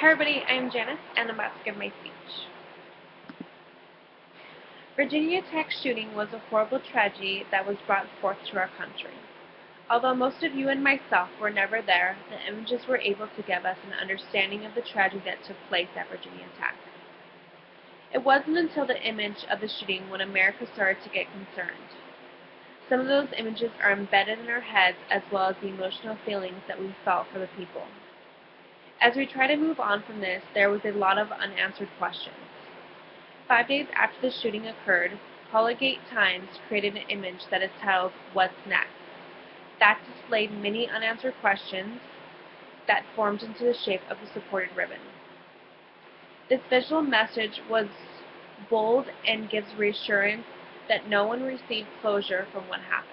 Hi everybody, I'm Janice and I'm about to give my speech. Virginia Tech shooting was a horrible tragedy that was brought forth to our country. Although most of you and myself were never there, the images were able to give us an understanding of the tragedy that took place at Virginia Tech. It wasn't until the image of the shooting when America started to get concerned. Some of those images are embedded in our heads as well as the emotional feelings that we felt for the people. As we try to move on from this, there was a lot of unanswered questions. 5 days after the shooting occurred, Colgate Times created an image that is titled, "What's Next?" That displayed many unanswered questions that formed into the shape of a supported ribbon. This visual message was bold and gives reassurance that no one received closure from what happened.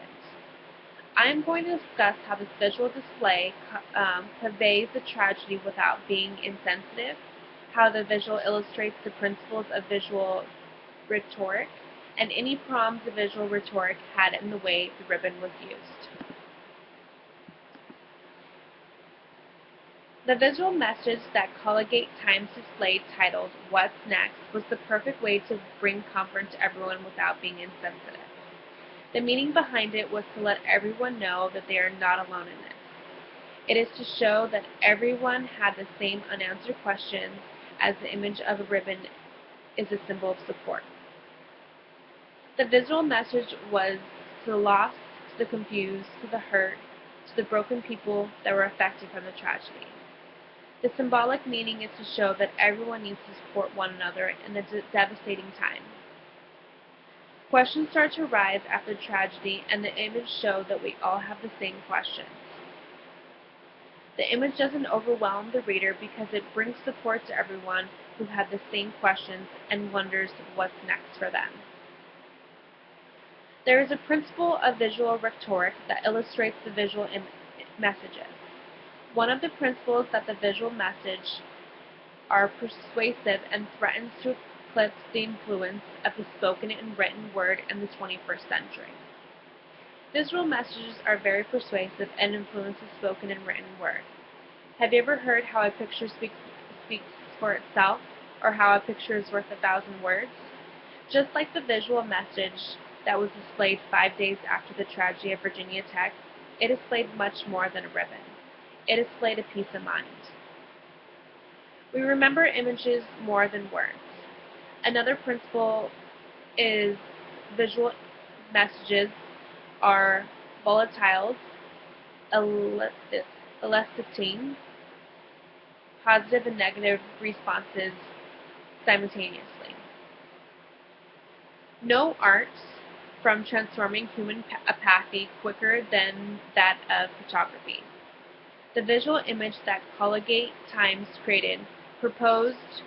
I am going to discuss how this visual display conveys the tragedy without being insensitive, how the visual illustrates the principles of visual rhetoric, and any problems the visual rhetoric had in the way the ribbon was used. The visual message that Colgate Times displayed titled, "What's Next?" was the perfect way to bring comfort to everyone without being insensitive. The meaning behind it was to let everyone know that they are not alone in this. It is to show that everyone had the same unanswered questions, as the image of a ribbon is a symbol of support. The visual message was to the lost, to the confused, to the hurt, to the broken people that were affected from the tragedy. The symbolic meaning is to show that everyone needs to support one another in this devastating time. Questions start to arise after tragedy, and the image showed that we all have the same questions. The image doesn't overwhelm the reader because it brings support to everyone who had the same questions and wonders what's next for them. There is a principle of visual rhetoric that illustrates the visual messages. One of the principles that the visual message are persuasive and threatens to eclipse the influence of the spoken and written word in the 21st century. Visual messages are very persuasive and influence the spoken and written word. Have you ever heard how a picture speaks for itself, or how a picture is worth 1,000 words? Just like the visual message that was displayed 5 days after the tragedy of Virginia Tech, it displayed much more than a ribbon. It displayed a peace of mind. We remember images more than words. Another principle is visual messages are volatiles, eliciting positive and negative responses simultaneously. No art from transforming human apathy quicker than that of photography. The visual image that Colgate Times created proposed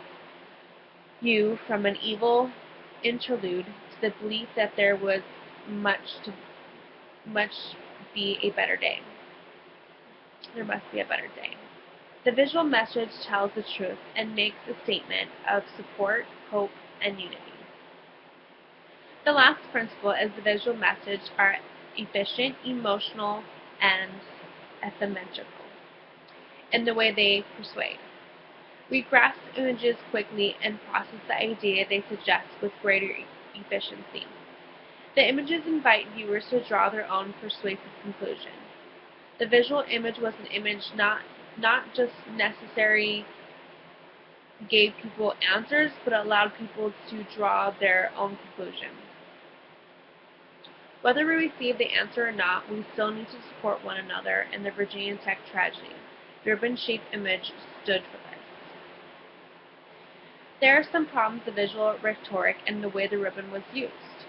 you from an evil interlude to the belief that there was much be a better day. There must be a better day. The visual message tells the truth and makes a statement of support, hope, and unity. The last principle is the visual message are efficient, emotional, and asymmetrical in the way they persuade. We grasp images quickly and process the idea they suggest with greater efficiency. The images invite viewers to draw their own persuasive conclusion. The visual image was an image not just necessary gave people answers, but allowed people to draw their own conclusion. Whether we receive the answer or not, we still need to support one another in the Virginia Tech tragedy. The ribbon-shaped image stood for this. There are some problems with the visual rhetoric and the way the ribbon was used.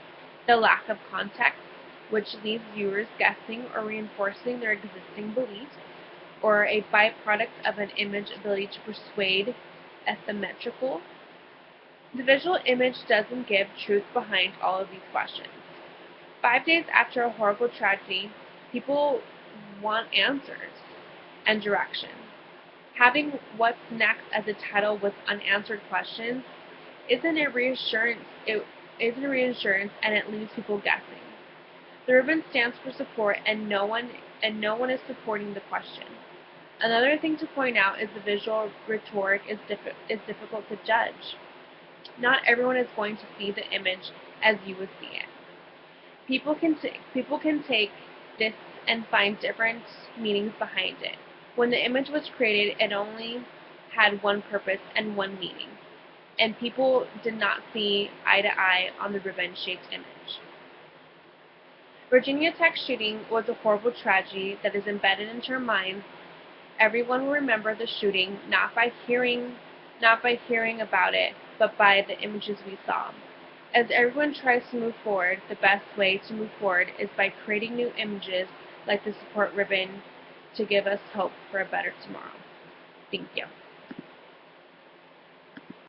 The lack of context, which leaves viewers guessing or reinforcing their existing beliefs, or a byproduct of an image ability to persuade asymmetrical. The visual image doesn't give truth behind all of these questions. 5 days after a horrible tragedy, people want answers and direction. Having "What's Next" as a title with unanswered questions isn't a reassurance, and it leaves people guessing. The ribbon stands for support, and no one is supporting the question. Another thing to point out is the visual rhetoric is difficult to judge. Not everyone is going to see the image as you would see it. People can take this and find different meanings behind it. When the image was created, it only had one purpose and one meaning, and people did not see eye to eye on the revenge-shaped image. Virginia Tech shooting was a horrible tragedy that is embedded into our minds. Everyone will remember the shooting not by hearing about it, but by the images we saw. As everyone tries to move forward, the best way to move forward is by creating new images like the support ribbon to give us hope for a better tomorrow. Thank you.